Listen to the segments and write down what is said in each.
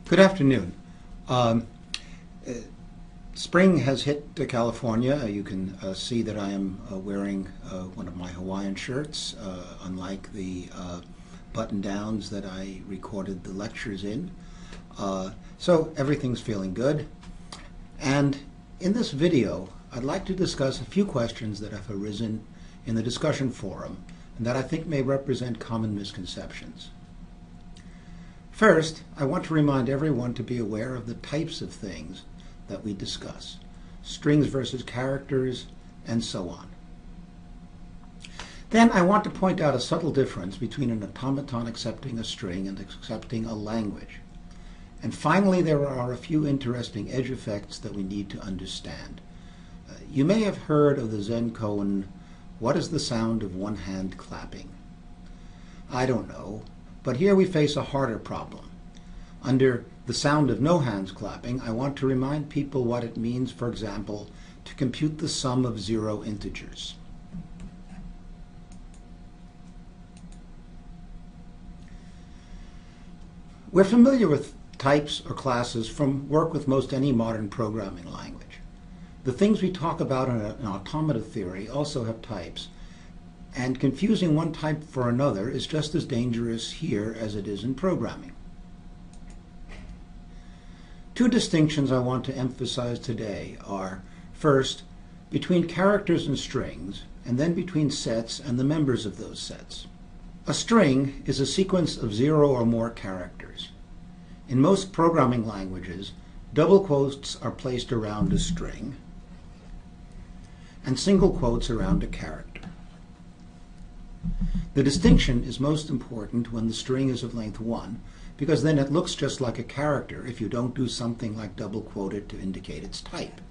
Good afternoon. Um, uh, Spring has hit California. You can see that I am wearing one of my Hawaiian shirts, unlike the button-downs that I recorded the lectures in. So everything's feeling good. And in this video, I'd like to discuss a few questions that have arisen in the discussion forum and that I think may represent common misconceptions. First, I want to remind everyone to be aware of the types of things that we discuss, strings versus characters, and so on. Then I want to point out a subtle difference between an automaton accepting a string and accepting a language. And finally, there are a few interesting edge effects that we need to understand. You may have heard of the Zen koan, "What is the sound of one hand clapping?" I don't know. But here we face a harder problem. Under the sound of no hands clapping, I want to remind people what it means, for example, to compute the sum of zero integers. We're familiar with types or classes from work with most any modern programming language. The things we talk about in automata theory also have types, and confusing one type for another is just as dangerous here as it is in programming. Two distinctions I want to emphasize today are, first, between characters and strings, and then between sets and the members of those sets. A string is a sequence of 0 or more characters. In most programming languages, double quotes are placed around a string, and single quotes around a character. The distinction is most important when the string is of length 1, because then it looks just like a character if you don't do something like double quote it to indicate its type.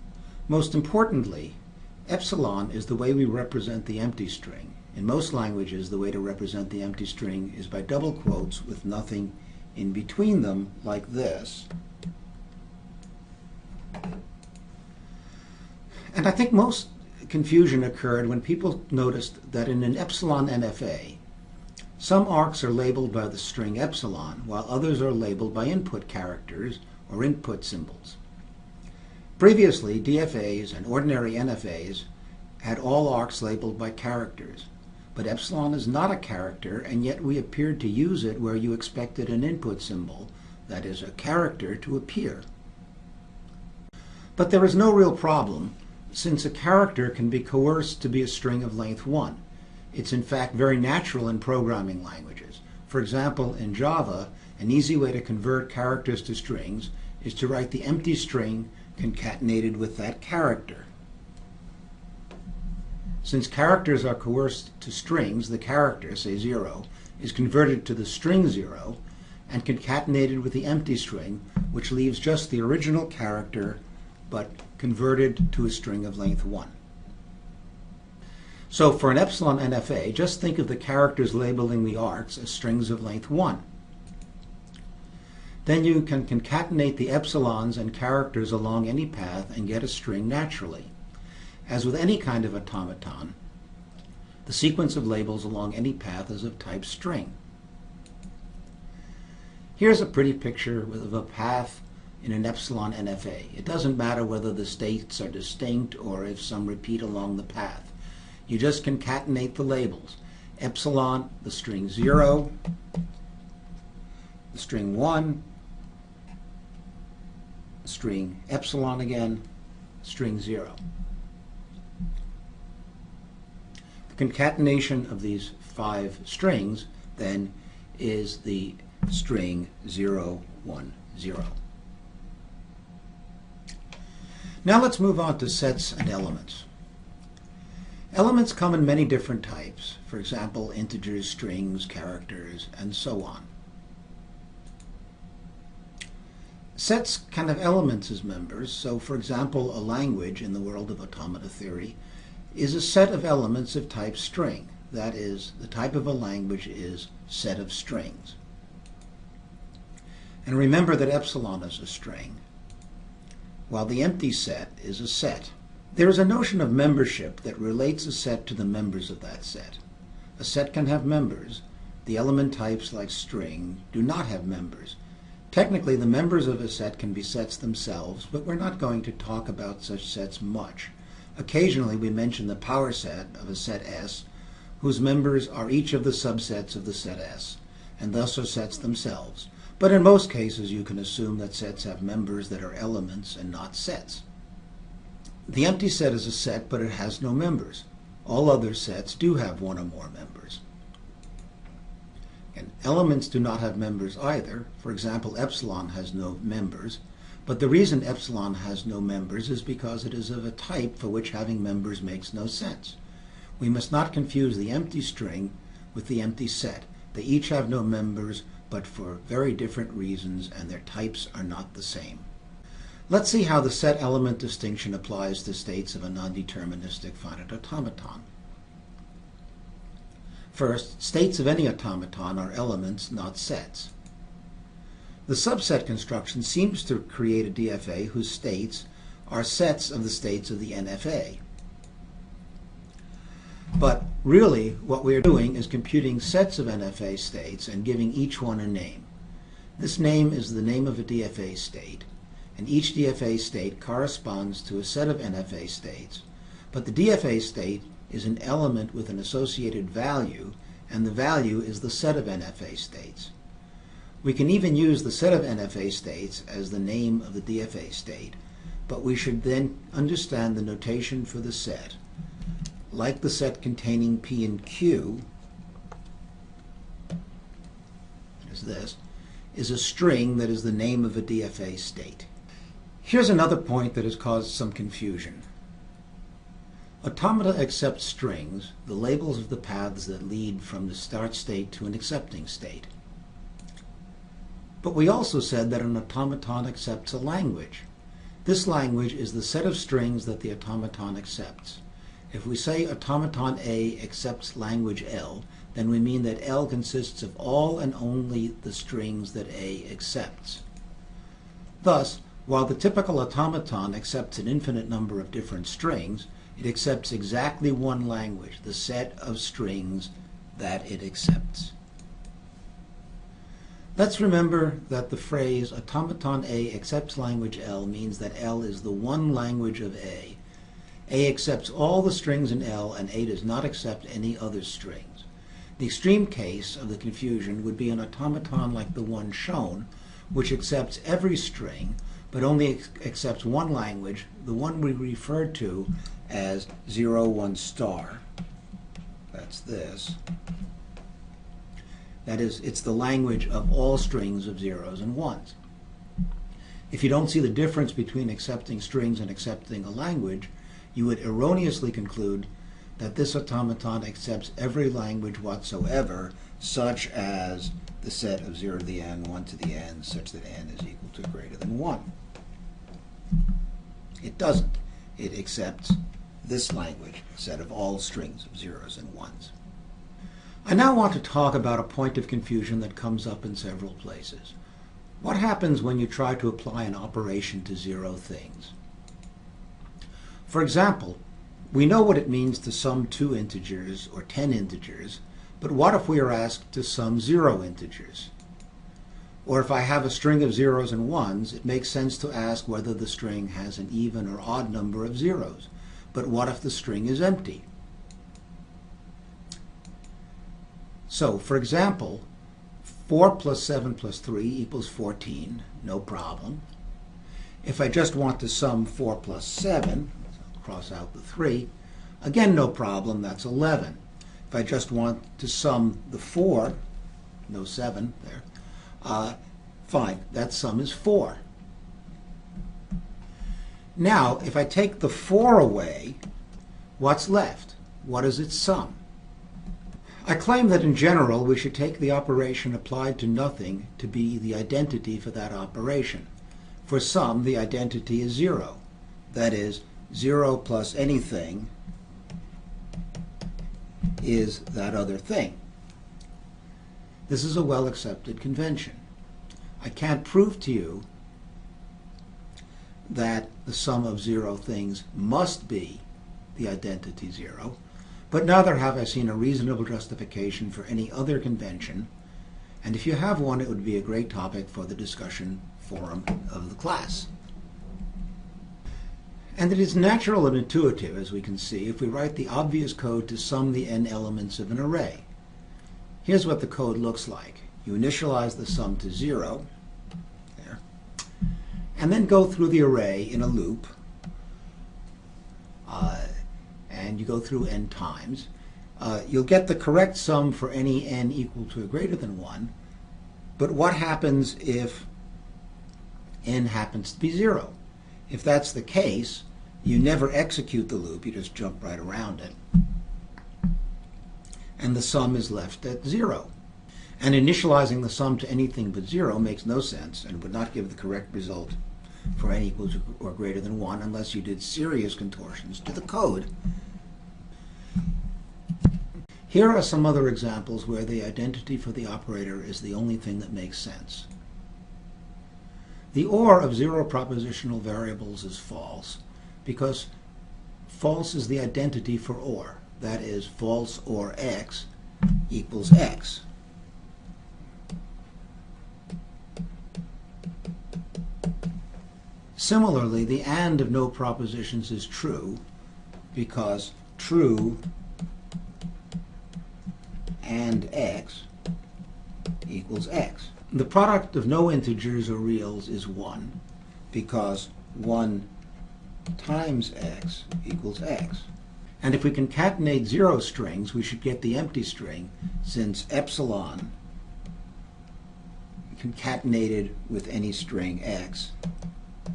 Most importantly, epsilon is the way we represent the empty string. In most languages, the way to represent the empty string is by double quotes with nothing in between them, like this. And I think most confusion occurred when people noticed that in an epsilon NFA, some arcs are labeled by the string epsilon, while others are labeled by input characters or input symbols. Previously, DFAs and ordinary NFAs had all arcs labeled by characters, but epsilon is not a character, and yet we appeared to use it where you expected an input symbol, that is, a character, to appear. But there is no real problem, since a character can be coerced to be a string of length 1. It's in fact very natural in programming languages. For example, in Java, an easy way to convert characters to strings is to write the empty string concatenated with that character. Since characters are coerced to strings, the character, say 0, is converted to the string 0 and concatenated with the empty string, which leaves just the original character but converted to a string of length 1. So for an epsilon NFA, just think of the characters labeling the arcs as strings of length 1. Then you can concatenate the epsilons and characters along any path and get a string naturally. As with any kind of automaton, the sequence of labels along any path is of type string. Here's a pretty picture of a path in an epsilon NFA. It doesn't matter whether the states are distinct or if some repeat along the path. You just concatenate the labels. Epsilon, the string 0, the string 1, string epsilon again, string 0. The concatenation of these 5 strings then is the string 0, 1, 0. Now let's move on to sets and elements. Elements come in many different types, for example, integers, strings, characters, and so on. Sets can have elements as members, so for example, a language in the world of automata theory is a set of elements of type string. That is, the type of a language is set of strings. And remember that epsilon is a string, while the empty set is a set. There is a notion of membership that relates a set to the members of that set. A set can have members. The element types like string do not have members. Technically, the members of a set can be sets themselves, but we're not going to talk about such sets much. Occasionally, we mention the power set of a set S, whose members are each of the subsets of the set S, and thus are sets themselves. But in most cases, you can assume that sets have members that are elements and not sets. The empty set is a set, but it has no members. All other sets do have one or more members. And elements do not have members either. For example, epsilon has no members, but the reason epsilon has no members is because it is of a type for which having members makes no sense. We must not confuse the empty string with the empty set. They each have no members, but for very different reasons, and their types are not the same. Let's see how the set-element distinction applies to states of a non-deterministic finite automaton. First, states of any automaton are elements, not sets. The subset construction seems to create a DFA whose states are sets of the states of the NFA. But really, what we are doing is computing sets of NFA states and giving each one a name. This name is the name of a DFA state, and each DFA state corresponds to a set of NFA states, but the DFA state is an element with an associated value, and the value is the set of NFA states. We can even use the set of NFA states as the name of the DFA state, but we should then understand the notation for the set. Like the set containing P and Q, is a string that is the name of a DFA state. Here's another point that has caused some confusion. Automata accept strings, the labels of the paths that lead from the start state to an accepting state. But we also said that an automaton accepts a language. This language is the set of strings that the automaton accepts. If we say automaton A accepts language L, then we mean that L consists of all and only the strings that A accepts. Thus, while the typical automaton accepts an infinite number of different strings, it accepts exactly one language, the set of strings that it accepts. Let's remember that the phrase automaton A accepts language L means that L is the one language of A. A accepts all the strings in L, and A does not accept any other strings. The extreme case of the confusion would be an automaton like the one shown, which accepts every string, but only accepts one language, the one we refer to as 0, 1 star. That's this. That is, it's the language of all strings of zeros and ones. If you don't see the difference between accepting strings and accepting a language, you would erroneously conclude that this automaton accepts every language whatsoever, such as the set of 0 to the n, 1 to the n, such that n is equal to greater than 1. It doesn't. It accepts this language, set of all strings of zeros and ones. I now want to talk about a point of confusion that comes up in several places. What happens when you try to apply an operation to zero things? For example, we know what it means to sum 2 integers or 10 integers, but what if we are asked to sum 0 integers? Or if I have a string of zeros and ones, it makes sense to ask whether the string has an even or odd number of zeros. But what if the string is empty? So, for example, 4 plus 7 plus 3 equals 14, no problem. If I just want to sum 4 plus 7, cross out the 3, again no problem, that's 11. If I just want to sum the 4, no 7 there, fine, that sum is 4. Now, if I take the 4 away, what's left? What is its sum? I claim that in general we should take the operation applied to nothing to be the identity for that operation. For some, the identity is 0. That is, 0 plus anything is that other thing. This is a well-accepted convention. I can't prove to you that the sum of 0 things must be the identity 0, but neither have I seen a reasonable justification for any other convention, And if you have one, it would be a great topic for the discussion forum of the class. And it is natural and intuitive, as we can see, if we write the obvious code to sum the n elements of an array. Here's what the code looks like. You initialize the sum to 0, there, and then go through the array in a loop, and you go through n times. You'll get the correct sum for any n equal to or greater than 1, but what happens if n happens to be 0? If that's the case, you never execute the loop, you just jump right around it, and the sum is left at 0. And initializing the sum to anything but 0 makes no sense and would not give the correct result for n equals to or greater than 1 unless you did serious contortions to the code. Here are some other examples where the identity for the operator is the only thing that makes sense. The OR of zero propositional variables is false because false is the identity for OR. That is, false OR x equals x. Similarly, the AND of no propositions is true because true AND x equals x. The product of no integers or reals is 1 because 1 times x equals x. And if we concatenate 0 strings, we should get the empty string, since epsilon concatenated with any string x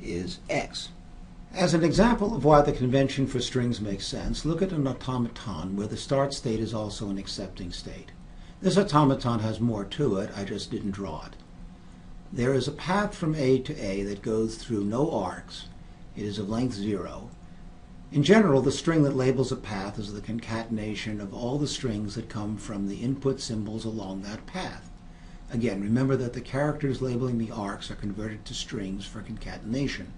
is x. As an example of why the convention for strings makes sense, look at an automaton where the start state is also an accepting state. This automaton has more to it, I just didn't draw it. There is a path from A to A that goes through no arcs. It is of length 0. In general, the string that labels a path is the concatenation of all the strings that come from the input symbols along that path. Again, remember that the characters labeling the arcs are converted to strings for concatenation.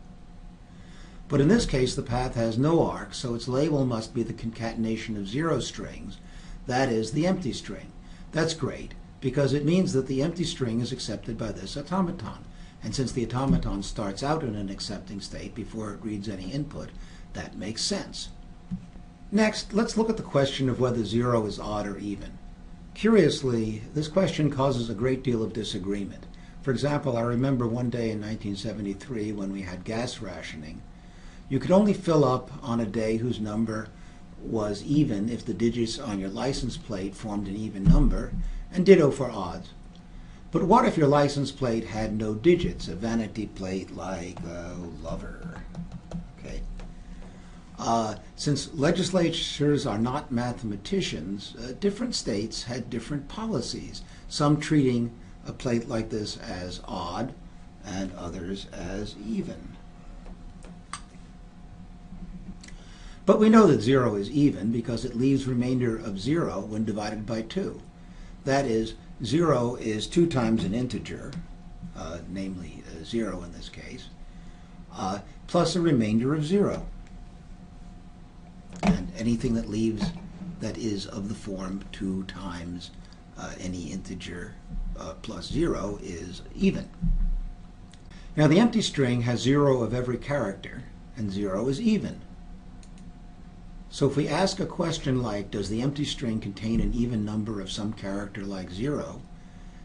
But in this case, the path has no arcs, so its label must be the concatenation of 0 strings, that is, the empty string. That's great, because it means that the empty string is accepted by this automaton. And since the automaton starts out in an accepting state before it reads any input, that makes sense. Next, let's look at the question of whether 0 is odd or even. Curiously, this question causes a great deal of disagreement. For example, I remember one day in 1973 when we had gas rationing. You could only fill up on a day whose number was even if the digits on your license plate formed an even number, and ditto for odds. But what if your license plate had no digits, a vanity plate like lover? Okay. Since legislatures are not mathematicians, different states had different policies, some treating a plate like this as odd and others as even. But we know that 0 is even because it leaves remainder of 0 when divided by 2. That is, 0 is 2 times an integer, namely 0 in this case, plus a remainder of 0. And anything that leaves that is of the form 2 times any integer plus 0 is even. Now the empty string has 0 of every character, and 0 is even. So if we ask a question like, does the empty string contain an even number of some character like 0,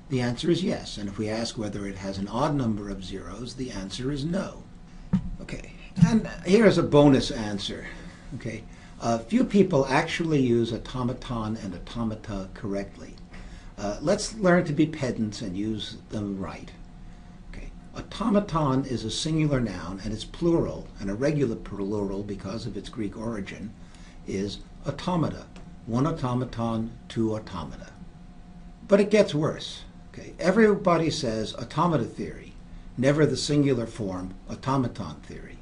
the answer is yes. And if we ask whether it has an odd number of zeros, the answer is no. Okay, and here's a bonus answer. Okay, few people actually use automaton and automata correctly. Let's learn to be pedants and use them right. Okay, automaton is a singular noun and it's plural, and a regular plural because of its Greek origin is automata. One automaton, 2 automata. But it gets worse. Okay, everybody says automata theory, never the singular form automaton theory.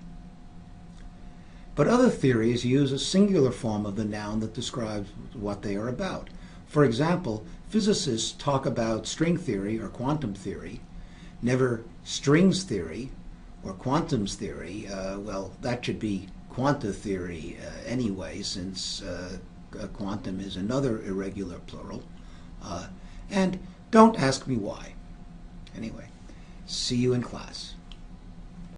But other theories use a singular form of the noun that describes what they are about. For example, physicists talk about string theory or quantum theory, never strings theory or quantums theory. Well, that should be quanta theory anyway, since quantum is another irregular plural. And Don't ask me why. Anyway, see you in class.